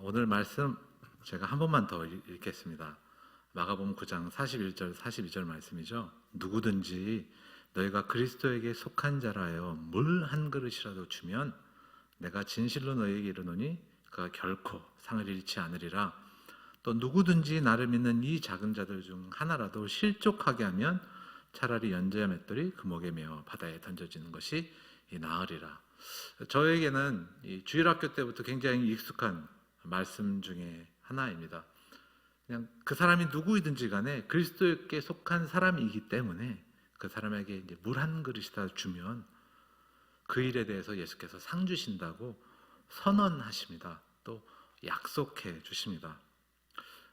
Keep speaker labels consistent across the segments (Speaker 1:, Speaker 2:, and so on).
Speaker 1: 오늘 말씀 제가 한 번만 더 읽겠습니다. 마가복음 9장 41절 42절 말씀이죠. 누구든지 너희가 그리스도에게 속한 자라여 물 한 그릇이라도 주면 내가 진실로 너희에게 이르노니 그가 결코 상을 잃지 않으리라. 또 누구든지 나를 믿는 이 작은 자들 중 하나라도 실족하게 하면 차라리 연자의 맷돌이 그 목에 매어 바다에 던져지는 것이 나으리라. 저에게는 이 주일학교 때부터 굉장히 익숙한 말씀 중에 하나입니다. 그냥 그 사람이 누구이든지 간에 그리스도께 속한 사람이기 때문에 그 사람에게 이제 물 한 그릇이다 주면 그 일에 대해서 예수께서 상 주신다고 선언하십니다. 또 약속해 주십니다.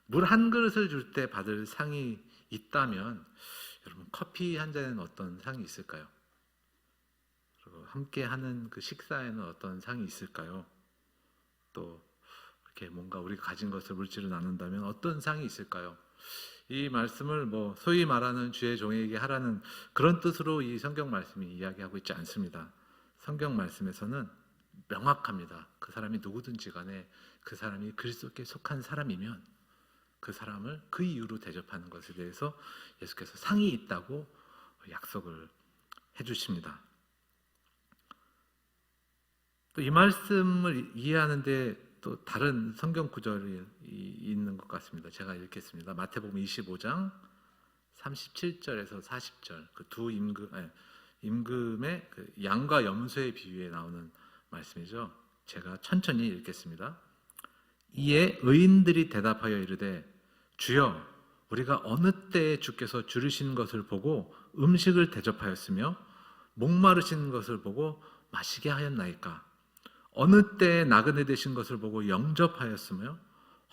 Speaker 1: 물 한 그릇을 줄 때 받을 상이 있다면 여러분 커피 한 잔에는 어떤 상이 있을까요? 그리고 함께 하는 그 식사에는 어떤 상이 있을까요? 또 이렇게 뭔가 우리가 가진 것을 물질을 나눈다면 어떤 상이 있을까요? 이 말씀을 소위 말하는 주의 종에게 하라는 그런 뜻으로 이 성경 말씀이 이야기하고 있지 않습니다. 성경 말씀에서는 명확합니다. 그 사람이 누구든지 간에 그 사람이 그리스도께 속한 사람이면 그 사람을 그 이유로 대접하는 것에 대해서 예수께서 상이 있다고 약속을 해주십니다. 또 이 말씀을 이해하는데 또 다른 성경 구절이 있는 것 같습니다. 제가 읽겠습니다. 마태복음 25장 37절에서 40절 그 두 임금의 그 양과 염소의 비유에 나오는 말씀이죠. 제가 천천히 읽겠습니다. 이에 의인들이 대답하여 이르되 주여 우리가 어느 때에 주께서 줄이신 것을 보고 음식을 대접하였으며 목마르신 것을 보고 마시게 하였나이까? 어느 때에 나그네 되신 것을 보고 영접하였으며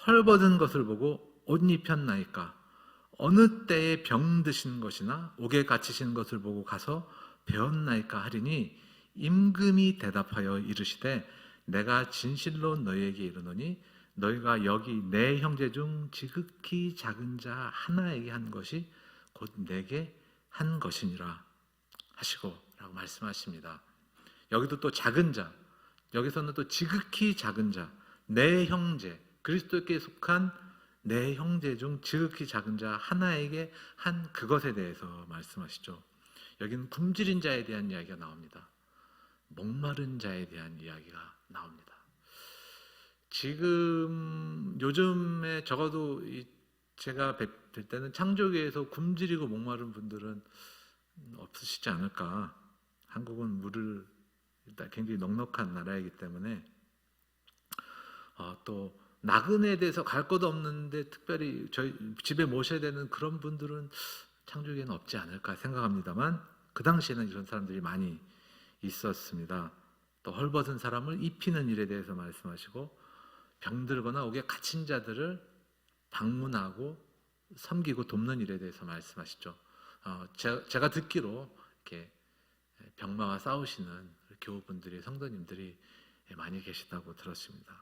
Speaker 1: 헐벗은 것을 보고 옷 입혔나이까? 어느 때에 병 드신 것이나 옥에 갇히신 것을 보고 가서 배웠나이까 하리니 임금이 대답하여 이르시되 내가 진실로 너희에게 이르노니 너희가 여기 내 형제 중 지극히 작은 자 하나에게 한 것이 곧 내게 한 것이니라 하시고 라고 말씀하십니다. 여기도 또 작은 자, 여기서는 또 지극히 작은 자, 내 형제, 그리스도께 속한 내 형제 중 지극히 작은 자 하나에게 한 그것에 대해서 말씀하시죠. 여기는 굶주린 자에 대한 이야기가 나옵니다. 목마른 자에 대한 이야기가 나옵니다. 지금 요즘에 적어도 제가 뵐 때는 창조교에서 굶주리고 목마른 분들은 없으시지 않을까. 한국은 물을 일단 굉장히 넉넉한 나라이기 때문에 또 나그네에 대해서 갈 것도 없는데 특별히 저희 집에 모셔야 되는 그런 분들은 창조교에는 없지 않을까 생각합니다만 그 당시에는 이런 사람들이 많이 있었습니다. 또 헐벗은 사람을 입히는 일에 대해서 말씀하시고 병들거나 옥에 갇힌 자들을 방문하고 섬기고 돕는 일에 대해서 말씀하시죠. 제가 듣기로 이렇게 병마와 싸우시는 교우분들이 성도님들이 많이 계시다고 들었습니다.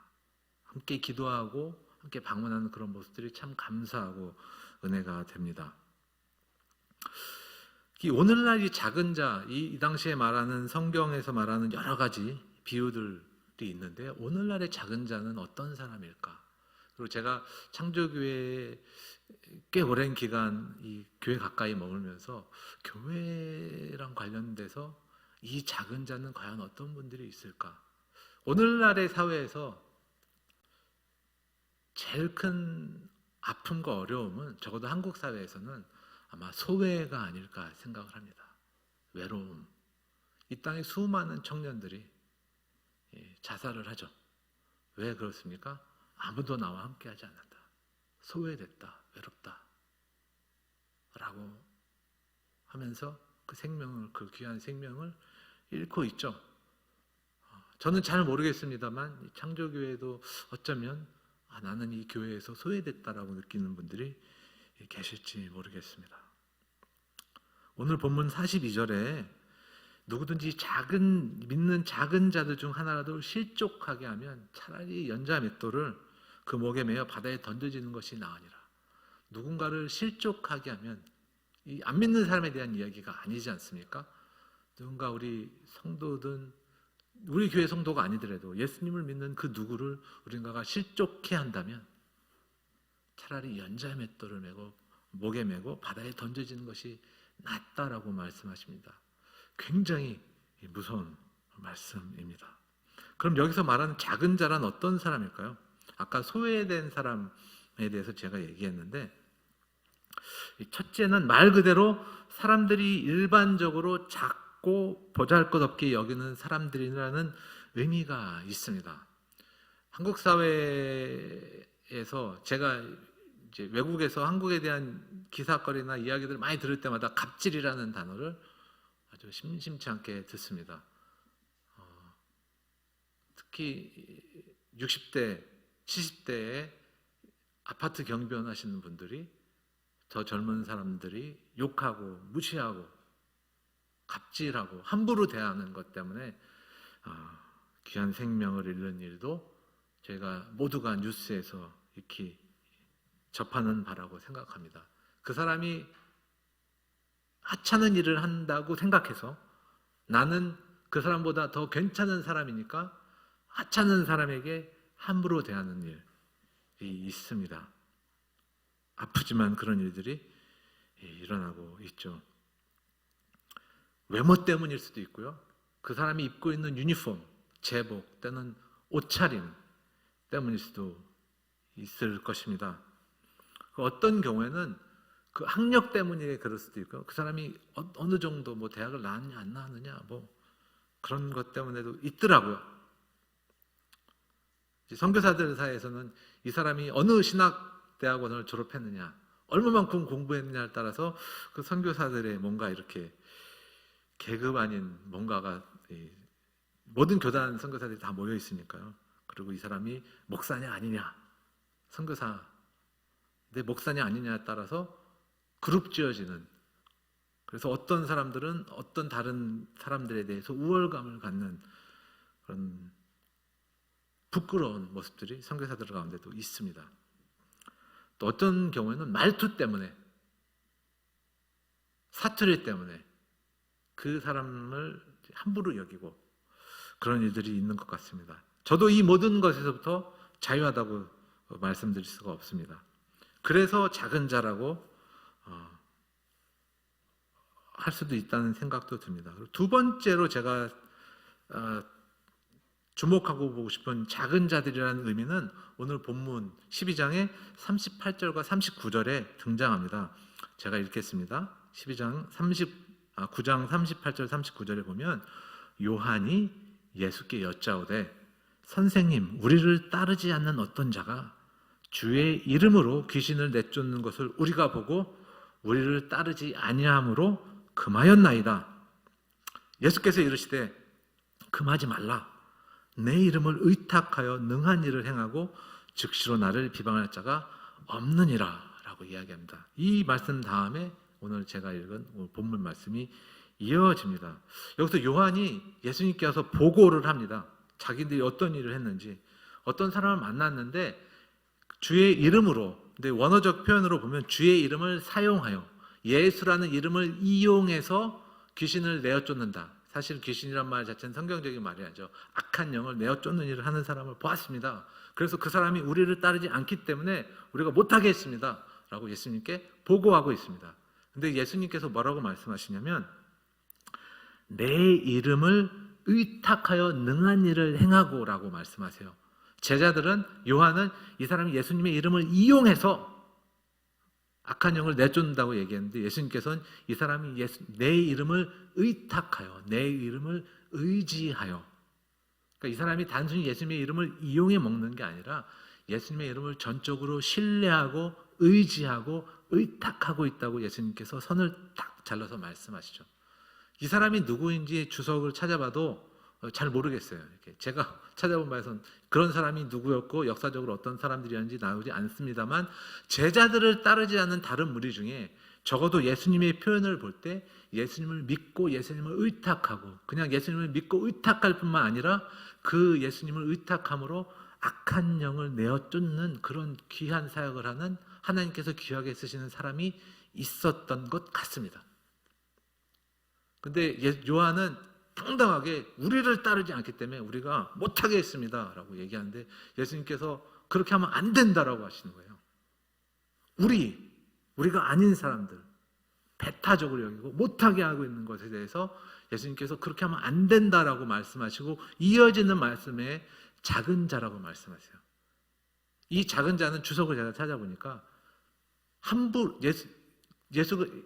Speaker 1: 함께 기도하고 함께 방문하는 그런 모습들이 참 감사하고 은혜가 됩니다. 오늘날 이 작은 자, 이 당시에 말하는 성경에서 말하는 여러 가지 비유들이 있는데 오늘날의 작은 자는 어떤 사람일까? 그리고 제가 창조교회에 꽤 오랜 기간 이 교회 가까이 머물면서 교회랑 관련돼서 이 작은 자는 과연 어떤 분들이 있을까? 오늘날의 사회에서 제일 큰 아픔과 어려움은 적어도 한국 사회에서는 아마 소외가 아닐까 생각을 합니다. 외로움. 이 땅에 수많은 청년들이 자살을 하죠. 왜 그렇습니까? 아무도 나와 함께하지 않는다. 소외됐다. 외롭다. 라고 하면서 그 생명을, 그 귀한 생명을 잃고 있죠. 저는 잘 모르겠습니다만 창조교회도 어쩌면 나는 이 교회에서 소외됐다라고 느끼는 분들이 계실지 모르겠습니다. 오늘 본문 42절에 누구든지 믿는 작은 자들 중 하나라도 실족하게 하면 차라리 연자 맷돌을 그 목에 매어 바다에 던져지는 것이 나으니라. 누군가를 실족하게 하면 이 안 믿는 사람에 대한 이야기가 아니지 않습니까? 누군가 우리 성도든 우리 교회 성도가 아니더라도 예수님을 믿는 그 누구를 우리가 실족해 한다면 차라리 연자맷돌을 메고 목에 메고 바다에 던져지는 것이 낫다라고 말씀하십니다. 굉장히 무서운 말씀입니다. 그럼 여기서 말하는 작은 자란 어떤 사람일까요? 아까 소외된 사람에 대해서 제가 얘기했는데, 첫째는 말 그대로 사람들이 일반적으로 작고 보잘것없게 여기는 사람들이라는 의미가 있습니다. 한국 사회에서 제가 이제 외국에서 한국에 대한 기사거리나 이야기들을 많이 들을 때마다 갑질이라는 단어를 아주 심심치 않게 듣습니다. 특히 60대, 70대에 아파트 경비원 하시는 분들이 더 젊은 사람들이 욕하고 무시하고 갑질하고 함부로 대하는 것 때문에 귀한 생명을 잃는 일도 저희가 모두가 뉴스에서 익히 접하는 바라고 생각합니다. 그 사람이 하찮은 일을 한다고 생각해서 나는 그 사람보다 더 괜찮은 사람이니까 하찮은 사람에게 함부로 대하는 일이 있습니다. 아프지만 그런 일들이 일어나고 있죠. 외모 때문일 수도 있고요. 그 사람이 입고 있는 유니폼, 제복 또는 옷차림 때문일 수도 있을 것입니다. 어떤 경우에는 그 학력 때문에 그럴 수도 있고, 그 사람이 어느 정도 뭐 대학을 나왔느냐 안 나왔느냐 뭐 그런 것 때문에도 있더라고요. 선교사들 사이에서는 이 사람이 어느 신학대학원을 졸업했느냐, 얼마만큼 공부했느냐에 따라서 그 선교사들의 뭔가 이렇게 계급 아닌 뭔가가, 모든 교단 선교사들이 다 모여 있으니까요. 그리고 이 사람이 목사냐 아니냐, 선교사 내 목사냐 아니냐에 따라서 그룹 지어지는, 그래서 어떤 사람들은 어떤 다른 사람들에 대해서 우월감을 갖는 그런 부끄러운 모습들이 선교사들 가운데도 있습니다. 또 어떤 경우에는 말투 때문에, 사투리 때문에 그 사람을 함부로 여기고 그런 일들이 있는 것 같습니다. 저도 이 모든 것에서부터 자유하다고 말씀드릴 수가 없습니다. 그래서 작은 자라고 할 수도 있다는 생각도 듭니다. 두 번째로 제가 주목하고 보고 싶은 작은 자들이라는 의미는 오늘 본문 12장의 38절과 39절에 등장합니다. 제가 읽겠습니다. 9장 38절 39절에 보면, 요한이 예수께 여짜오되 선생님, 우리를 따르지 않는 어떤 자가 주의 이름으로 귀신을 내쫓는 것을 우리가 보고 우리를 따르지 아니함으로 금하였나이다. 예수께서 이르시되 금하지 말라. 내 이름을 의탁하여 능한 일을 행하고 즉시로 나를 비방할 자가 없느니라 라고 이야기합니다. 이 말씀 다음에 오늘 제가 읽은 본문 말씀이 이어집니다. 여기서 요한이 예수님께 와서 보고를 합니다. 자기들이 어떤 일을 했는지, 어떤 사람을 만났는데 주의 이름으로, 근데 원어적 표현으로 보면 주의 이름을 사용하여, 예수라는 이름을 이용해서 귀신을 내어쫓는다. 사실 귀신이란 말 자체는 성경적인 말이 아니죠. 악한 영을 내어쫓는 일을 하는 사람을 보았습니다. 그래서 그 사람이 우리를 따르지 않기 때문에 우리가 못하게 했습니다 라고 예수님께 보고하고 있습니다. 근데 예수님께서 뭐라고 말씀하시냐면, 내 이름을 의탁하여 능한 일을 행하고 라고 말씀하세요. 제자들은, 요한은 이 사람이 예수님의 이름을 이용해서 악한 영을 내쫓는다고 얘기했는데, 예수님께서는 이 사람이 내 이름을 의탁하여, 내 이름을 의지하여, 그러니까 이 사람이 단순히 예수님의 이름을 이용해 먹는 게 아니라 예수님의 이름을 전적으로 신뢰하고 의지하고 의탁하고 있다고 예수님께서 선을 딱 잘라서 말씀하시죠. 이 사람이 누구인지 주석을 찾아봐도 잘 모르겠어요. 이렇게 제가 찾아본 바에서는 그런 사람이 누구였고 역사적으로 어떤 사람들이었는지 나오지 않습니다만, 제자들을 따르지 않는 다른 무리 중에 적어도 예수님의 표현을 볼 때 예수님을 믿고 예수님을 의탁하고, 그냥 예수님을 믿고 의탁할 뿐만 아니라 그 예수님을 의탁함으로 악한 영을 내어쫓는 그런 귀한 사역을 하는, 하나님께서 귀하게 쓰시는 사람이 있었던 것 같습니다. 근데 요한은 당당하게 우리를 따르지 않기 때문에 우리가 못하게 했습니다 라고 얘기하는데, 예수님께서 그렇게 하면 안 된다라고 하시는 거예요. 우리가 아닌 사람들, 배타적으로 여기고 못하게 하고 있는 것에 대해서 예수님께서 그렇게 하면 안 된다라고 말씀하시고, 이어지는 말씀에 작은 자라고 말씀하세요. 이 작은 자는 주석을 제가 찾아보니까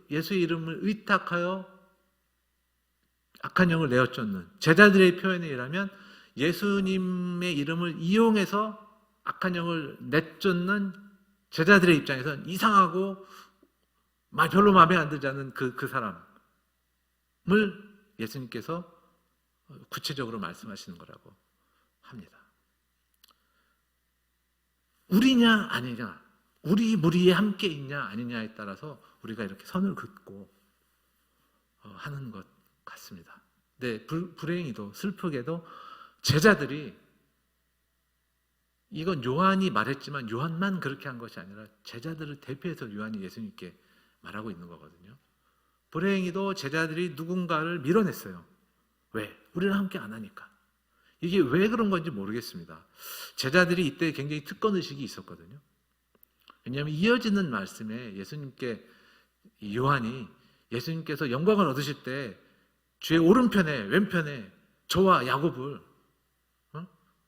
Speaker 1: 예수의 이름을 의탁하여 악한 영을 내어 쫓는 제자들의 표현에 의하면, 예수님의 이름을 이용해서 악한 영을 내쫓는 제자들의 입장에서는 이상하고 별로 마음에 안 들지 않는 그 사람을 예수님께서 구체적으로 말씀하시는 거라고 합니다. 우리냐 아니냐, 우리 무리에 함께 있냐 아니냐에 따라서 우리가 이렇게 선을 긋고 하는 것 같습니다. 네, 불행히도 슬프게도 제자들이, 이건 요한이 말했지만 요한만 그렇게 한 것이 아니라 제자들을 대표해서 요한이 예수님께 말하고 있는 거거든요. 불행히도 제자들이 누군가를 밀어냈어요. 왜? 우리랑 함께 안 하니까. 이게 왜 그런 건지 모르겠습니다. 제자들이 이때 굉장히 특권의식이 있었거든요. 왜냐하면 이어지는 말씀에 요한이 예수님께서 영광을 얻으실 때 주의 오른편에 왼편에 저와 야곱을,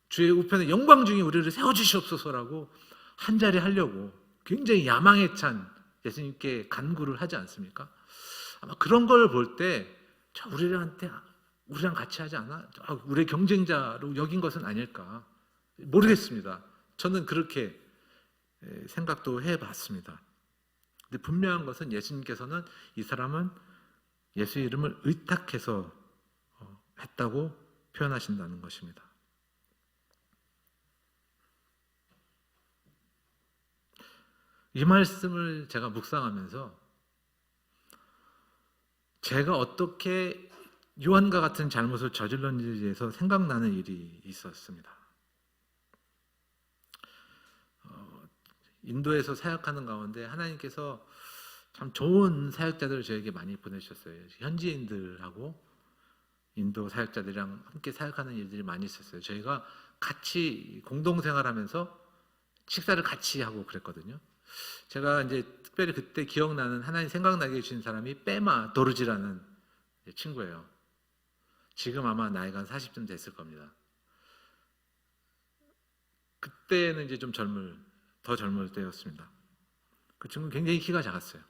Speaker 1: 주의 우편에 영광 중에 우리를 세워주시옵소서라고 한 자리 하려고 굉장히 야망에 찬 예수님께 간구를 하지 않습니까? 아마 그런 걸 볼 때 우리랑 같이 하지 않아? 우리의 경쟁자로 여긴 것은 아닐까? 모르겠습니다. 저는 그렇게 생각도 해봤습니다. 근데 분명한 것은 예수님께서는 이 사람은 예수의 이름을 의탁해서 했다고 표현하신다는 것입니다. 이 말씀을 제가 묵상하면서 제가 어떻게 요한과 같은 잘못을 저질렀는지에 대해서 생각나는 일이 있었습니다. 인도에서 사역하는 가운데 하나님께서 참 좋은 사역자들을 저에게 많이 보내주셨어요. 현지인들하고 인도 사역자들이랑 함께 사역하는 일들이 많이 있었어요. 저희가 같이 공동생활하면서 식사를 같이 하고 그랬거든요. 제가 이제 특별히 그때 기억나는, 하나님 생각나게 해주신 사람이 빼마 도르지라는 친구예요. 지금 아마 나이가 한 40쯤 됐을 겁니다. 그때는 이제 좀 더 젊을 때였습니다. 그 친구는 굉장히 키가 작았어요.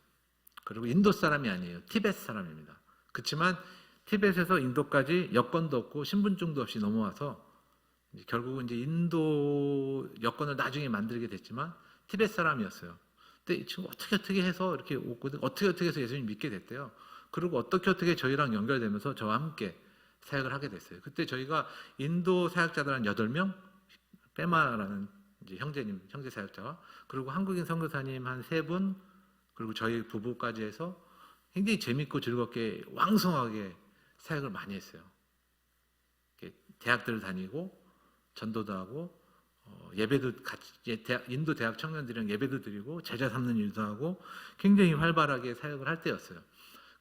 Speaker 1: 그리고 인도 사람이 아니에요. 티베트 사람입니다. 그렇지만 티베트에서 인도까지 여권도 없고 신분증도 없이 넘어와서 결국은 이제 인도 여권을 나중에 만들게 됐지만 티베트 사람이었어요. 근데 이 친구 어떻게 해서 이렇게 오거든, 어떻게 해서 예수님 믿게 됐대요. 그리고 어떻게 저희랑 연결되면서 저와 함께 사역을 하게 됐어요. 그때 저희가 인도 사역자들 한 8명, 빼마라는 이제 형제 사역자와, 그리고 한국인 선교사님 한 3분, 그리고 저희 부부까지 해서 굉장히 재밌고 즐겁게 왕성하게 사역을 많이 했어요. 대학들을 다니고 전도도 하고 예배도 같이, 인도 대학 청년들이랑 예배도 드리고 제자 삼는 일도 하고 굉장히 활발하게 사역을 할 때였어요.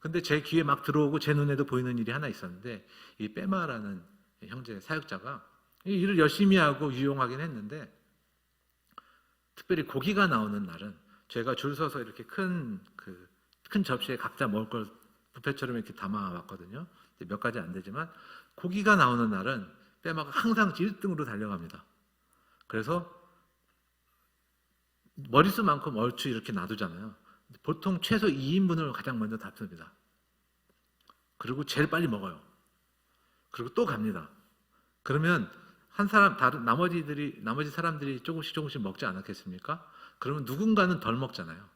Speaker 1: 근데 제 귀에 막 들어오고 제 눈에도 보이는 일이 하나 있었는데, 이 빼마라는 형제 사역자가 이 일을 열심히 하고 유용하긴 했는데, 특별히 고기가 나오는 날은 제가 줄 서서 이렇게 큰 접시에 각자 먹을 걸 뷔페처럼 이렇게 담아 왔거든요. 몇 가지 안 되지만 고기가 나오는 날은 빼마가 항상 1등으로 달려갑니다. 그래서 머릿수만큼 얼추 이렇게 놔두잖아요. 보통 최소 2인분을 가장 먼저 답습니다. 그리고 제일 빨리 먹어요. 그리고 또 갑니다. 그러면 나머지 사람들이 조금씩 먹지 않았겠습니까? 그러면 누군가는 덜 먹잖아요.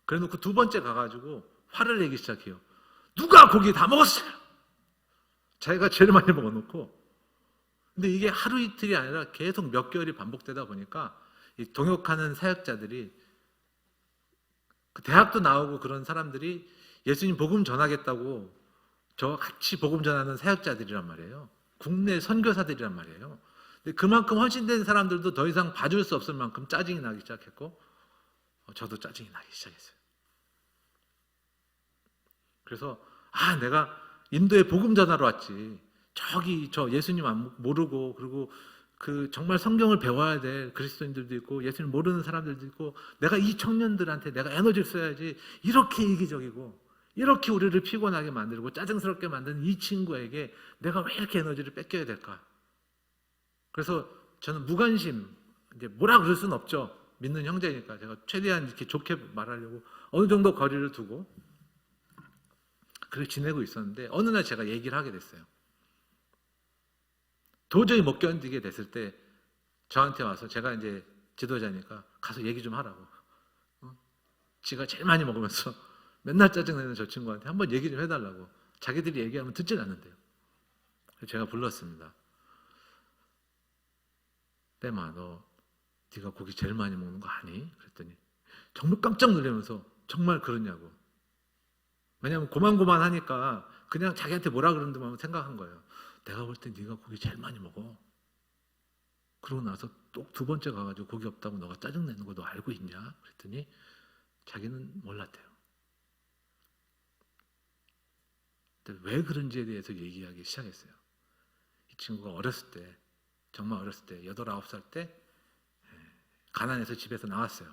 Speaker 1: 그래 놓고 두 번째 가가지고 화를 내기 시작해요. 누가 고기 다 먹었어요! 자기가 제일 많이 먹어놓고. 근데 이게 하루 이틀이 아니라 계속 몇 개월이 반복되다 보니까 이 동역하는 사역자들이, 그 대학도 나오고 그런 사람들이 예수님 복음 전하겠다고 저와 같이 복음 전하는 사역자들이란 말이에요. 국내 선교사들이란 말이에요. 근데 그만큼 헌신된 사람들도 더 이상 봐줄 수 없을 만큼 짜증이 나기 시작했고, 저도 짜증이 나기 시작했어요. 그래서 내가 인도에 복음 전하러 왔지. 저기 저 예수님 모르고, 그리고 그 정말 성경을 배워야 될 그리스도인들도 있고 예수님 모르는 사람들도 있고, 내가 이 청년들한테 내가 에너지를 써야지, 이렇게 이기적이고 이렇게 우리를 피곤하게 만들고 짜증스럽게 만드는 이 친구에게 내가 왜 이렇게 에너지를 뺏겨야 될까? 그래서 저는 무관심, 이제 뭐라 그럴 수는 없죠. 믿는 형제니까 제가 최대한 이렇게 좋게 말하려고 어느 정도 거리를 두고 그렇게 지내고 있었는데, 어느 날 제가 얘기를 하게 됐어요. 도저히 못 견디게 됐을 때 저한테 와서, 제가 이제 지도자니까 가서 얘기 좀 하라고. 지가 제일 많이 먹으면서 맨날 짜증내는 저 친구한테 한번 얘기 좀 해달라고. 자기들이 얘기하면 듣질 않는데요. 그래서 제가 불렀습니다. 땜아, 네가 고기 제일 많이 먹는 거 아니? 그랬더니 정말 깜짝 놀라면서 정말 그러냐고. 왜냐하면 고만고만하니까 그냥 자기한테 뭐라 그러는 듯만 생각한 거예요. 내가 볼 때 네가 고기 제일 많이 먹어. 그러고 나서 또 두 번째 가가지고 고기 없다고 너가 짜증내는 거 너 알고 있냐? 그랬더니 자기는 몰랐대요. 근데 왜 그런지에 대해서 얘기하기 시작했어요. 이 친구가 어렸을 때, 정말 어렸을 때, 8, 9살 때 가난해서 집에서 나왔어요.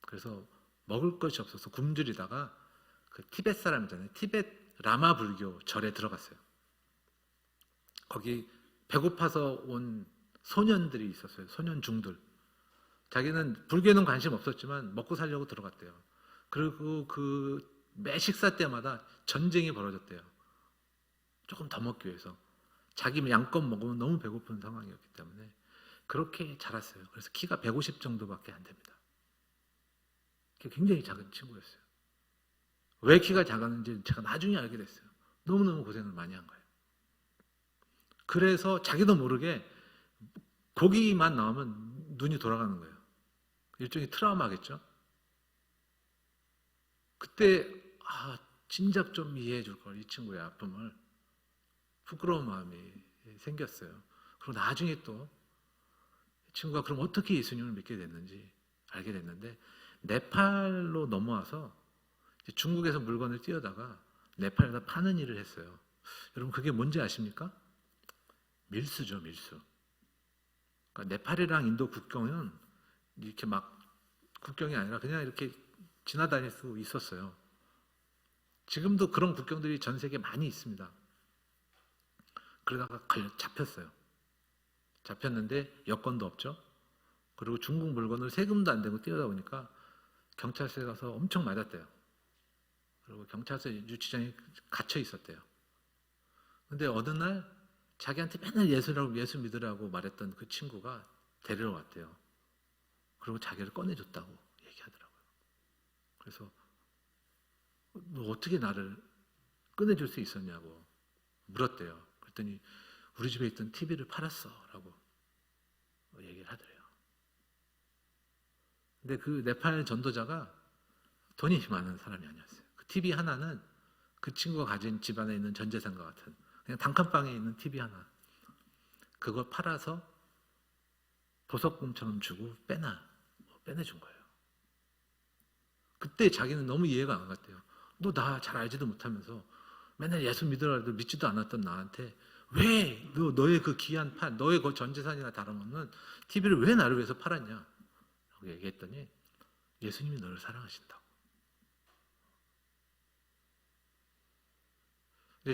Speaker 1: 그래서 먹을 것이 없어서 굶주리다가 그 티벳 사람이잖아요. 티벳 라마 불교 절에 들어갔어요. 거기 배고파서 온 소년들이 있었어요. 소년중들. 자기는 불교에는 관심 없었지만 먹고 살려고 들어갔대요. 그리고 그 매 식사 때마다 전쟁이 벌어졌대요. 조금 더 먹기 위해서. 자기 양껏 먹으면 너무 배고픈 상황이었기 때문에 그렇게 자랐어요. 그래서 키가 150 정도밖에 안 됩니다. 굉장히 작은 친구였어요. 왜 키가 작았는지 제가 나중에 알게 됐어요. 너무너무 고생을 많이 한 거예요. 그래서 자기도 모르게 고기만 나오면 눈이 돌아가는 거예요. 일종의 트라우마겠죠. 그때 진작 좀 이해해 줄 걸, 이 친구의 아픔을. 부끄러운 마음이 생겼어요. 그리고 나중에 또 이 친구가 그럼 어떻게 예수님을 믿게 됐는지 알게 됐는데, 네팔로 넘어와서 중국에서 물건을 띄우다가 네팔에다 파는 일을 했어요. 여러분, 그게 뭔지 아십니까? 밀수죠, 밀수. 그러니까 네팔이랑 인도 국경은 이렇게 막 국경이 아니라 그냥 이렇게 지나다닐 수 있었어요. 지금도 그런 국경들이 전 세계에 많이 있습니다. 그러다가 잡혔어요. 잡혔는데 여권도 없죠. 그리고 중국 물건을 세금도 안 내고 띄우다 보니까 경찰서에 가서 엄청 맞았대요. 그리고 경찰서 유치장에 갇혀 있었대요. 근데 어느 날 자기한테 맨날 예수 믿으라고 말했던 그 친구가 데리러 왔대요. 그리고 자기를 꺼내줬다고 얘기하더라고요. 그래서 너 어떻게 나를 꺼내줄 수 있었냐고 물었대요. 그랬더니 우리 집에 있던 TV를 팔았어 라고 얘기를 하더래요. 근데 그 네팔 전도자가 돈이 많은 사람이 아니었어요. 그 TV 하나는 그 친구가 가진 집안에 있는 전 재산과 같은, 그냥 단칸방에 있는 TV 하나, 그걸 팔아서 보석금처럼 주고 빼내준 거예요. 그때 자기는 너무 이해가 안 갔대요. 너 나 잘 알지도 못하면서 맨날 예수 믿으라도 믿지도 않았던 나한테 왜 너의 그 귀한 너의 그 전 재산이나 다름없는 TV를 왜 나를 위해서 팔았냐 라고 얘기했더니 예수님이 너를 사랑하신다고.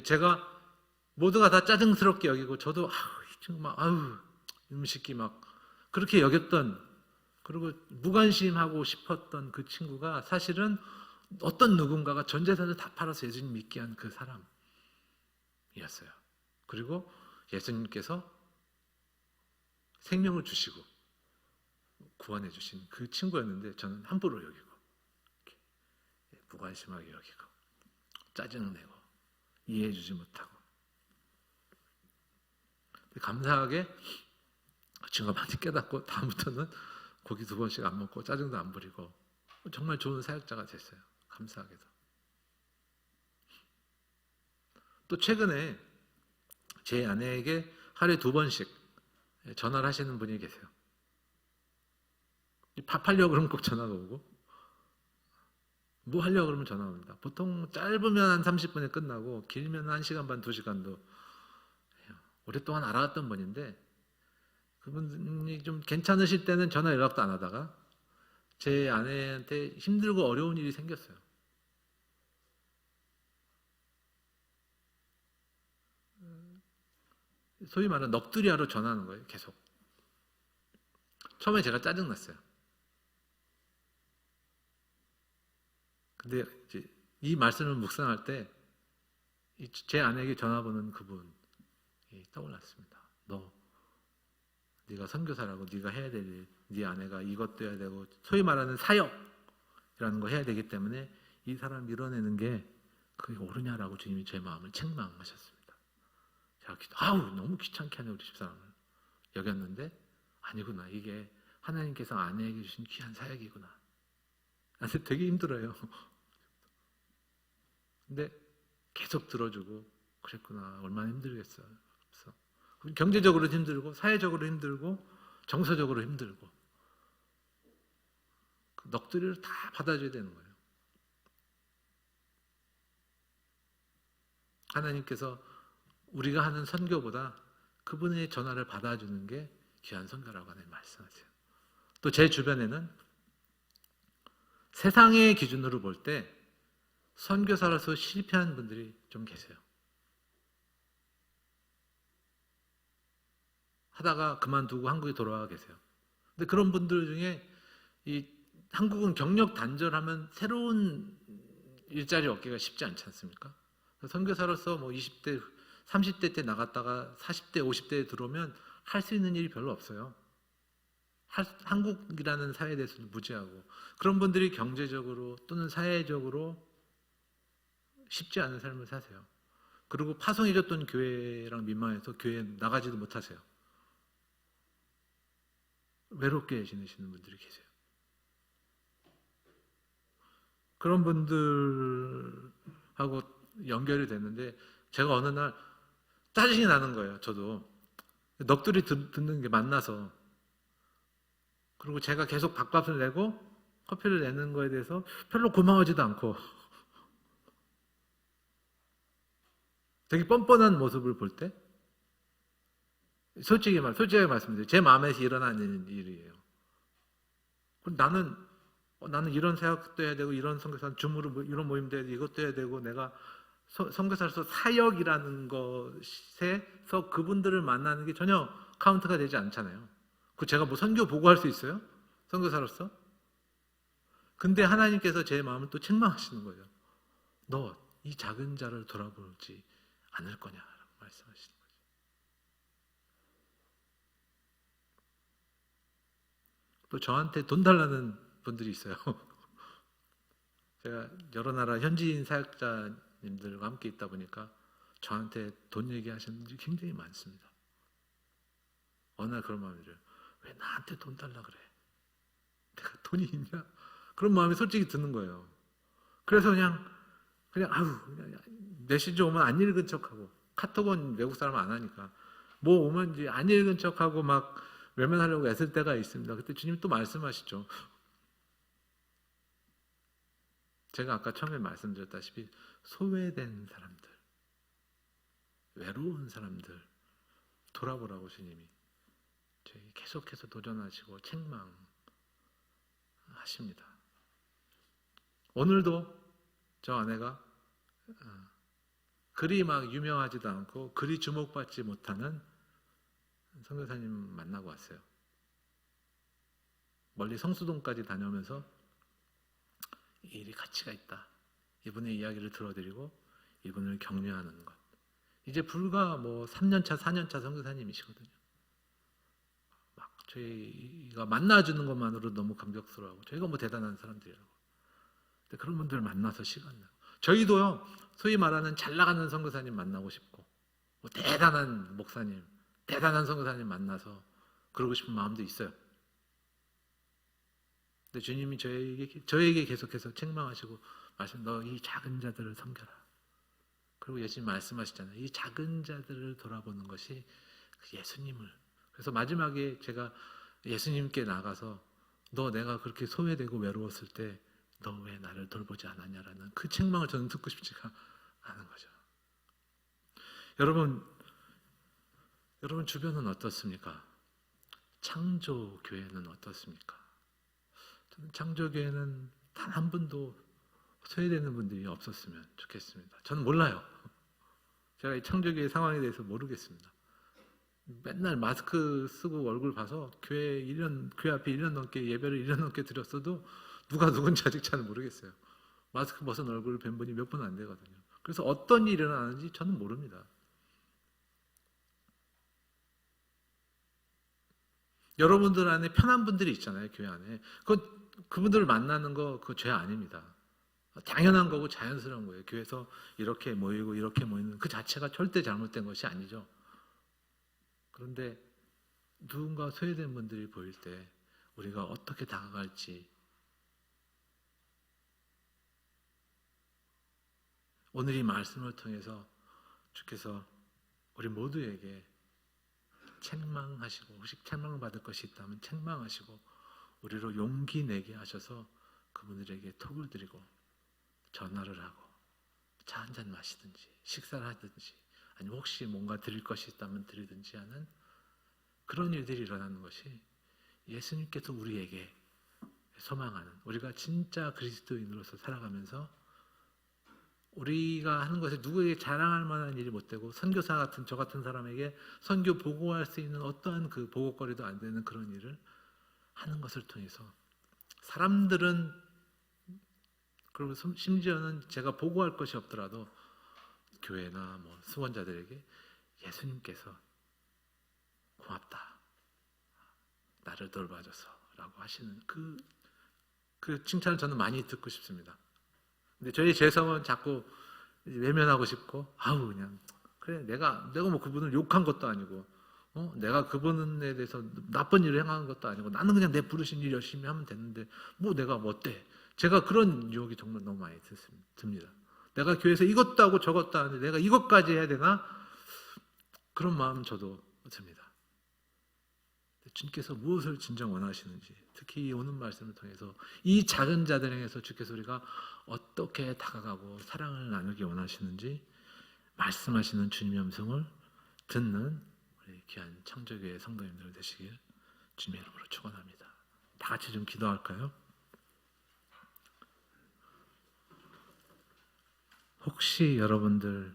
Speaker 1: 제가 모두가 다 짜증스럽게 여기고, 저도 이 친구 막 음식이 막 그렇게 여겼던, 그리고 무관심하고 싶었던 그 친구가 사실은 어떤 누군가가 전 재산을 다 팔아서 예수님 믿게 한 그 사람이었어요. 그리고 예수님께서 생명을 주시고 구원해 주신 그 친구였는데, 저는 함부로 여기고 무관심하게 여기고 짜증내고 이해해 주지 못하고. 감사하게 그 친구가 많이 깨닫고 다음부터는 고기 2번씩 안 먹고 짜증도 안 부리고 정말 좋은 사역자가 됐어요. 감사하게도. 또 최근에 제 아내에게 하루에 2번씩 전화를 하시는 분이 계세요. 밥 하려고 그러면 꼭 전화가 오고, 뭐 하려고 그러면 전화 옵니다. 보통 짧으면 한 30분에 끝나고 길면 1시간 반, 2시간도 해요. 오랫동안 알아왔던 분인데 그분이 좀 괜찮으실 때는 전화 연락도 안 하다가 제 아내한테 힘들고 어려운 일이 생겼어요. 소위 말하는 넋두리하러 전화하는 거예요. 계속. 처음에 제가 짜증났어요. 근데 이제 이 말씀을 묵상할 때 제 아내에게 전화 거는 그분이 떠올랐습니다. 네가 선교사라고 네가 해야 될 일, 네 아내가 이것도 해야 되고 소위 말하는 사역이라는 거 해야 되기 때문에 이 사람 밀어내는 게 그게 옳으냐라고 주님이 제 마음을 책망하셨습니다. 제가 아우 너무 귀찮게 하네 우리 집사람을 여겼는데 아니구나 이게 하나님께서 아내에게 주신 귀한 사역이구나. 근데 되게 힘들어요. 근데 계속 들어주고 그랬구나 얼마나 힘들겠어요. 경제적으로 힘들고 사회적으로 힘들고 정서적으로 힘들고 그 넋두리를 다 받아줘야 되는 거예요. 하나님께서 우리가 하는 선교보다 그분의 전화를 받아주는 게 귀한 선교라고 하나님 말씀하세요. 또 제 주변에는 세상의 기준으로 볼 때 선교사로서 실패한 분들이 좀 계세요. 하다가 그만두고 한국에 돌아와 계세요. 근데 그런 분들 중에 이 한국은 경력 단절하면 새로운 일자리 얻기가 쉽지 않지 않습니까? 선교사로서 뭐 20대, 30대 때 나갔다가 40대, 50대에 들어오면 할 수 있는 일이 별로 없어요. 한국이라는 사회에 대해서는 무지하고 그런 분들이 경제적으로 또는 사회적으로 쉽지 않은 삶을 사세요. 그리고 파송해줬던 교회랑 민망해서 교회에 나가지도 못하세요. 외롭게 지내시는 분들이 계세요. 그런 분들하고 연결이 됐는데 제가 어느 날 짜증이 나는 거예요. 저도 넋두리 듣는 게 만나서 그리고 제가 계속 밥값을 내고 커피를 내는 거에 대해서 별로 고마워하지도 않고 되게 뻔뻔한 모습을 볼 때 솔직하게 말씀드려요. 제 마음에서 일어나는 일이에요. 나는 이런 사역도 해야 되고 이런 선교사 줌으로 이런 모임도 해야 되고 이것도 해야 되고 내가 선교사로서 사역이라는 것에서 그분들을 만나는 게 전혀 카운트가 되지 않잖아요. 그 제가 뭐 선교 보고할 수 있어요? 선교사로서? 근데 하나님께서 제 마음을 또 책망하시는 거예요. 너 이 작은 자를 돌아보지 않을 거냐라고 말씀하시는 거예요. 또 저한테 돈 달라는 분들이 있어요. 제가 여러 나라 현지인 사역자님들과 함께 있다 보니까 저한테 돈 얘기하시는 분들이 굉장히 많습니다. 어느 날 그런 마음이 들어요. 왜 나한테 돈 달라 그래? 내가 돈이 있냐? 그런 마음이 솔직히 드는 거예요. 그래서 그냥 메시지 오면 안 읽은 척하고 카톡은 외국 사람 안 하니까 뭐 오면 이제 안 읽은 척하고 막 외면하려고 애쓸 때가 있습니다. 그때 주님 또 말씀하시죠. 제가 아까 처음에 말씀드렸다시피 소외된 사람들, 외로운 사람들 돌아보라고 주님이 저희 계속해서 도전하시고 책망하십니다. 오늘도 저 아내가 그리 막 유명하지도 않고 그리 주목받지 못하는 선교사님 만나고 왔어요. 멀리 성수동까지 다녀오면서 이 일이 가치가 있다. 이분의 이야기를 들어드리고 이분을 격려하는 것. 이제 불과 뭐 3년차, 4년차 선교사님이시거든요. 막 저희가 만나주는 것만으로도 너무 감격스러워하고 저희가 뭐 대단한 사람들이라고. 근데 그런 분들을 만나서 시간 내고 저희도요. 소위 말하는 잘 나가는 선교사님 만나고 싶고 뭐 대단한 목사님, 대단한 선교사님 만나서 그러고 싶은 마음도 있어요. 근데 주님이 저에게 계속해서 책망하시고 너 이 작은 자들을 섬겨라. 그리고 예수님 말씀하시잖아요. 이 작은 자들을 돌아보는 것이 예수님을. 그래서 마지막에 제가 예수님께 나가서 너 내가 그렇게 소외되고 외로웠을 때 너 왜 나를 돌보지 않았냐라는 그 책망을 저는 듣고 싶지가 않은 거죠. 여러분 주변은 어떻습니까? 창조교회는 어떻습니까? 저는 창조교회는 단 한 분도 소외되는 분들이 없었으면 좋겠습니다. 저는 몰라요. 제가 이 창조교회 상황에 대해서 모르겠습니다. 맨날 마스크 쓰고 얼굴 봐서 교회 앞에 1년 넘게 예배를 1년 넘게 드렸어도 누가 누군지 아직 잘 모르겠어요. 마스크 벗은 얼굴 뵌 분이 몇 분 안 되거든요. 그래서 어떤 일이 일어나는지 저는 모릅니다. 여러분들 안에 편한 분들이 있잖아요. 교회 안에. 그분들을 만나는 거 그거 죄 아닙니다. 당연한 거고 자연스러운 거예요. 교회에서 이렇게 모이고 이렇게 모이는 그 자체가 절대 잘못된 것이 아니죠. 그런데 누군가 소외된 분들이 보일 때 우리가 어떻게 다가갈지, 오늘 이 말씀을 통해서 주께서 우리 모두에게 책망하시고, 혹시 책망받을 것이 있다면 책망하시고 우리로 용기 내게 하셔서 그분들에게 톡을 드리고 전화를 하고 차 한잔 마시든지 식사를 하든지, 아니면 혹시 뭔가 드릴 것이 있다면 드리든지 하는 그런 일들이 일어나는 것이 예수님께서 우리에게 소망하는, 우리가 진짜 그리스도인으로서 살아가면서 우리가 하는 것에 누구에게 자랑할 만한 일이 못 되고, 선교사 같은 저 같은 사람에게 선교 보고할 수 있는 어떠한 그 보고거리도 안 되는 그런 일을 하는 것을 통해서 사람들은, 그리고 심지어는 제가 보고할 것이 없더라도 교회나 뭐 수원자들에게 예수님께서 고맙다, 나를 돌봐줘서 라고 하시는 그 칭찬을 저는 많이 듣고 싶습니다. 근데 저희 재성은 자꾸 외면하고 싶고, 그냥 그래, 내가 뭐 그분을 욕한 것도 아니고, 내가 그분에 대해서 나쁜 일을 행한 것도 아니고, 나는 그냥 내 부르신 일 열심히 하면 되는데 뭐 내가 뭐 어때? 제가 그런 유혹이 정말 너무 많이 듭니다. 내가 교회에서 이것도 하고 저것도 하는데 내가 이것까지 해야 되나? 그런 마음 저도 듭니다. 주님께서 무엇을 진정 원하시는지, 특히 이 오는 말씀을 통해서 이 작은 자들 향해서 주께서 우리가 어떻게 다가가고 사랑을 나누기 원하시는지 말씀하시는 주님의 음성을 듣는 우리 귀한 창조교회 성도님들 되시길 주님의 이름으로 축원합니다. 다 같이 좀 기도할까요? 혹시 여러분들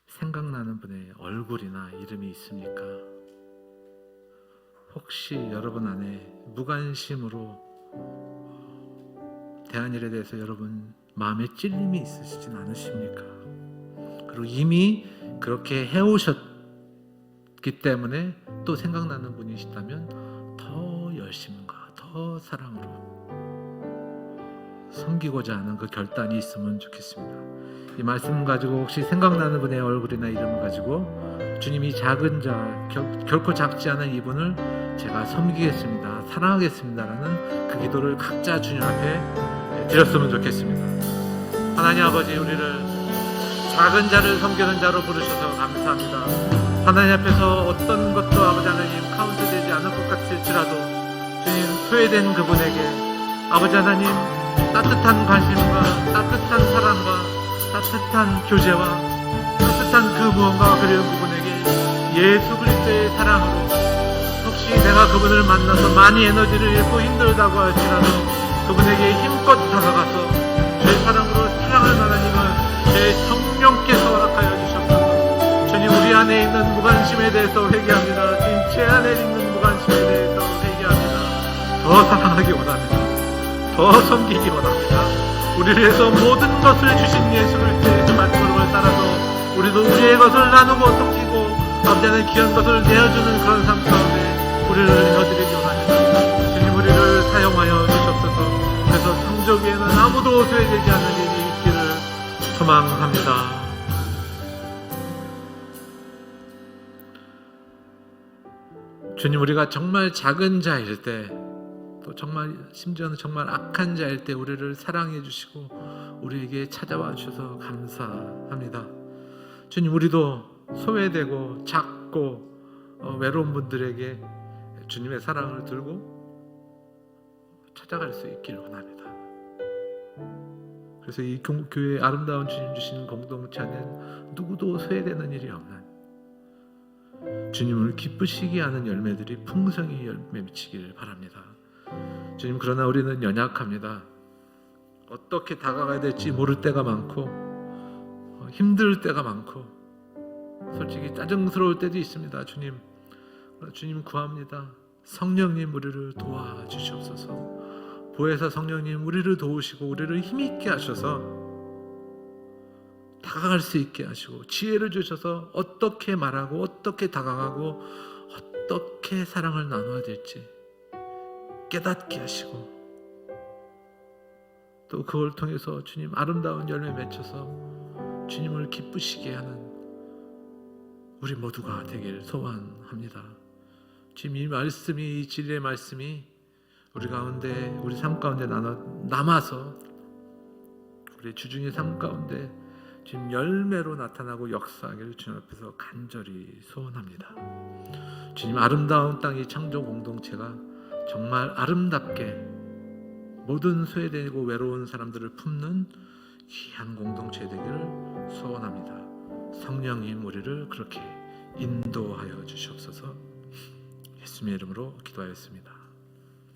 Speaker 1: 생각나는 분의 얼굴이나 이름이 있습니까? 혹시 여러분 안에 무관심으로 대한 일에 대해서 여러분 마음에 찔림이 있으시진 않으십니까? 그리고 이미 그렇게 해오셨기 때문에 또 생각나는 분이시다면 더 열심과 더 사랑으로 섬기고자 하는 그 결단이 있으면 좋겠습니다. 이 말씀 가지고 혹시 생각나는 분의 얼굴이나 이름을 가지고 주님이 작은 자, 결코 작지 않은 이분을 제가 섬기겠습니다, 사랑하겠습니다라는 그 기도를 각자 주님 앞에 드렸으면 좋겠습니다. 하나님 아버지, 우리를 작은 자를 섬기는 자로 부르셔서 감사합니다. 하나님 앞에서 어떤 것도 아버지 하나님 카운트되지 않을 것 같을지라도 주님, 소외된 그분에게 아버지 하나님 따뜻한 관심과 따뜻한 사랑과 따뜻한 교제와 따뜻한 그 무언가가 그리운 그분에게 예수 그리스도의 사랑으로, 혹시 내가 그분을 만나서 많이 에너지를 잃고 힘들다고 할지라도 그분에게 힘껏 다가가서 제 사랑으로 사랑할 하나님을 제 성령께서 허락하여 주셨소서. 주님, 우리 안에 있는 무관심에 대해서 회개합니다. 주님, 제 안에 있는 무관심에 대해서 회개합니다. 더 사랑하기 원합니다. 더 섬기기 원합니다. 우리를 위해서 모든 것을 주신 예수 그리스도의 그 말씀을 따라서 우리도 우리의 것을 나누고 섬기고 아버지 하나님 귀한 것을 내어주는 그런 삶 가운데 우리를 인도드리기 원합니다. 주님, 우리를 사용하여 주셨소서. 그래서 창조기에는 아무도 소외되지 않는 일이 있기를 소망합니다. 주님, 우리가 정말 작은 자일 때, 또 정말 심지어는 정말 악한 자일 때 우리를 사랑해 주시고 우리에게 찾아와 주셔서 감사합니다. 주님, 우리도 소외되고 작고 외로운 분들에게 주님의 사랑을 들고 찾아갈 수 있기를 원합니다. 그래서 이 교회의 아름다운 주님 주신 공동체 안에는 누구도 소외되는 일이 없는, 주님을 기쁘시게 하는 열매들이 풍성히 열매 미치기를 바랍니다. 주님, 그러나 우리는 연약합니다. 어떻게 다가가야 될지 모를 때가 많고 힘들 때가 많고 솔직히 짜증스러울 때도 있습니다. 주님 구합니다. 성령님 우리를 도와주시옵소서. 보혜사 성령님 우리를 도우시고 우리를 힘있게 하셔서 다가갈 수 있게 하시고 지혜를 주셔서 어떻게 말하고 어떻게 다가가고 어떻게 사랑을 나눠야 될지 깨닫게 하시고, 또 그걸 통해서 주님 아름다운 열매 맺혀서 주님을 기쁘시게 하는 우리 모두가 되길 소원합니다. 주님, 이 말씀이, 이 진리의 말씀이 우리 가운데, 우리 삶 가운데 남아서 우리 주중의 삶 가운데 주님 열매로 나타나고 역사하기를 주님 앞에서 간절히 소원합니다. 주님, 아름다운 땅 이 창조 공동체가 정말 아름답게 모든 소외되고 외로운 사람들을 품는 귀한 공동체 되기를 소원합니다. 성령님 우리를 그렇게 인도하여 주시옵소서. 예수님의 이름으로 기도하였습니다.